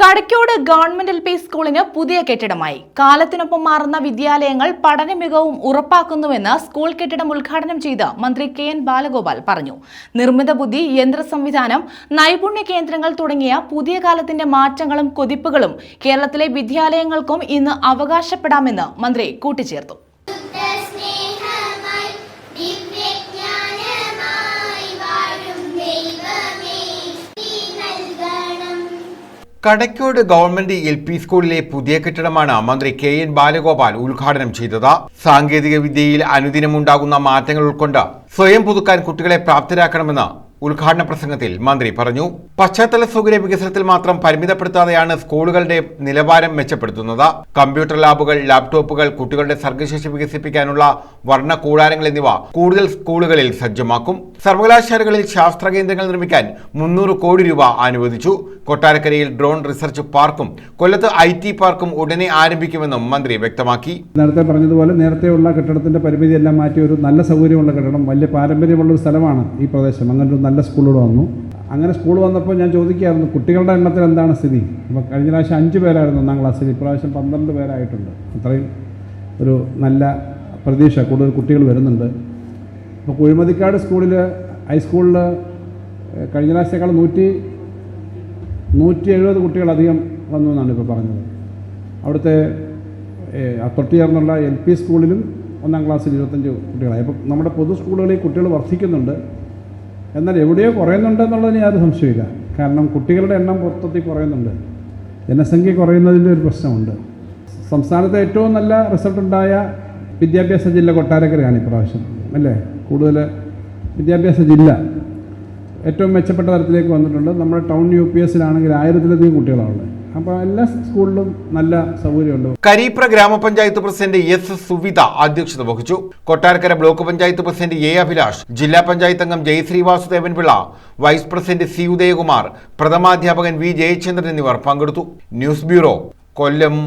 Kadakkode government L P സ്കൂളിന് പുതിയ കെട്ടിടമായി. കാലത്തിനൊപ്പം മാറുന്ന വിദ്യാലയങ്ങൾ പഠന മികവും ഉറപ്പാക്കുന്നുവെന്ന് സ്കൂൾ കെട്ടിടം ഉദ്ഘാടനം ചെയ്ത് മന്ത്രി കെ.എൻ. ബാലഗോപാൽ പറഞ്ഞു. നിർമ്മിത ബുദ്ധി, യന്ത്ര സംവിധാനം, നൈപുണ്യ കേന്ദ്രങ്ങൾ തുടങ്ങിയ പുതിയ കാലത്തിന്റെ മാറ്റങ്ങളും കുതിപ്പുകളും കേരളത്തിലെ വിദ്യാലയങ്ങൾക്കും ഇന്ന് അവകാശപ്പെടാമെന്ന് മന്ത്രി കൂട്ടിച്ചേർത്തു. കടയ്ക്കോട് ഗവൺമെന്റ് എൽ പി സ്കൂളിലെ പുതിയ കെട്ടിടമാണ് മന്ത്രി കെ.എൻ. ബാലഗോപാൽ ഉദ്ഘാടനം ചെയ്തത്. സാങ്കേതിക വിദ്യയിൽ അനുദിനമുണ്ടാകുന്ന മാറ്റങ്ങൾ ഉൾക്കൊണ്ട് സ്വയം പുതുക്കാൻ കുട്ടികളെ പ്രാപ്തരാക്കണമെന്ന് ഉദ്ഘാടന പ്രസംഗത്തിൽ മന്ത്രി പറഞ്ഞു. പശ്ചാത്തല സൗകര്യ വികസനത്തിൽ മാത്രം പരിമിതപ്പെടുത്താതെയാണ് സ്കൂളുകളുടെ നിലവാരം മെച്ചപ്പെടുത്തുന്നത്. കമ്പ്യൂട്ടർ ലാബുകൾ, ലാപ്ടോപ്പുകൾ, കുട്ടികളുടെ സർഗ്ഗശേഷി വികസിപ്പിക്കാനുള്ള വർണ്ണ കൂടാരങ്ങൾ എന്നിവ കൂടുതൽ സ്കൂളുകളിൽ സജ്ജമാക്കും. സർവകലാശാലകളിൽ ശാസ്ത്ര കേന്ദ്രങ്ങൾ നിർമ്മിക്കാൻ 300 കോടി രൂപ അനുവദിച്ചു. കൊട്ടാരക്കരയിൽ ഡ്രോൺ റിസർച്ച് പാർക്കും കൊല്ലത്ത് IT പാർക്കും ഉടനെ ആരംഭിക്കുമെന്നും മന്ത്രി വ്യക്തമാക്കി. നേരത്തെ പറഞ്ഞതുപോലെ നേരത്തെയുള്ള കെട്ടിടത്തിന്റെ പരിമിതിയെല്ലാം മാറ്റി ഒരു നല്ല സൗകര്യമുള്ള കെട്ടിടം, വലിയ പാരമ്പര്യമുള്ള ഒരു സ്ഥലമാണ് ഈ പ്രദേശം. അങ്ങനെ നല്ല സ്കൂളുകൾ വന്നു. അങ്ങനെ സ്കൂൾ വന്നപ്പോൾ ഞാൻ ചോദിക്കുകയായിരുന്നു, കുട്ടികളുടെ എണ്ണത്തിൽ എന്താണ് സ്ഥിതി? അപ്പോൾ കഴിഞ്ഞ പ്രാവശ്യം 5 പേരായിരുന്നു 1ാം ക്ലാസ്സിൽ, ഇപ്രാവശ്യം 12 പേരായിട്ടുണ്ട്. അത്രയും ഒരു നല്ല പ്രതീക്ഷ, കൂടുതൽ കുട്ടികൾ വരുന്നുണ്ട്. അപ്പോൾ കുഴിമതിക്കാട് സ്കൂളിൽ, ഹൈസ്കൂളിൽ കഴിഞ്ഞ പ്രാവശ്യത്തേക്കാൾ 170 കുട്ടികളധികം വന്നു എന്നാണ് ഇപ്പോൾ പറഞ്ഞത്. അവിടുത്തെ തൊട്ടുചേർന്നുള്ള LP സ്കൂളിലും 1ാം ക്ലാസ്സിൽ 25 കുട്ടികളായി. അപ്പോൾ നമ്മുടെ പൊതു സ്കൂളുകളിൽ കുട്ടികൾ വർദ്ധിക്കുന്നുണ്ട്. എന്നാൽ എവിടെയോ കുറയുന്നുണ്ടെന്നുള്ളതിന് യാതൊരു സംശയമില്ല. കാരണം കുട്ടികളുടെ എണ്ണം മൊത്തത്തിൽ കുറയുന്നുണ്ട്, ജനസംഖ്യ കുറയുന്നതിൻ്റെ ഒരു പ്രശ്നമുണ്ട്. സംസ്ഥാനത്തെ ഏറ്റവും നല്ല റിസൾട്ടുണ്ടായ വിദ്യാഭ്യാസ ജില്ല കൊട്ടാരക്കരയാണ് ഇപ്രാവശ്യം, അല്ലേ? കൂടുതൽ വിദ്യാഭ്യാസ ജില്ല ഏറ്റവും മെച്ചപ്പെട്ട തരത്തിലേക്ക് വന്നിട്ടുണ്ട്. നമ്മുടെ ടൗൺ UPSലാണെങ്കിൽ 1000-ലധികം കുട്ടികളാണുള്ളത്. അപ്പോൾ എല്ലാ സ്കൂളിലും നല്ല സൗകര്യമുണ്ട്. കരീപ്ര ഗ്രാമപഞ്ചായത്ത് പ്രസിഡന്റ് S. സുവിത അധ്യക്ഷത വഹിച്ചു. Kottarakkara block panchayat president A. Abhilash, ജില്ലാ പഞ്ചായത്ത് അംഗം Jayasree Vasudevan Pillai, vice president C. Udayakumar, പ്രഥമാധ്യാപകൻ V. ജയചന്ദ്രൻ എന്നിവർ പങ്കെടുത്തു. ന്യൂസ് ബ്യൂറോ, കൊല്ലം.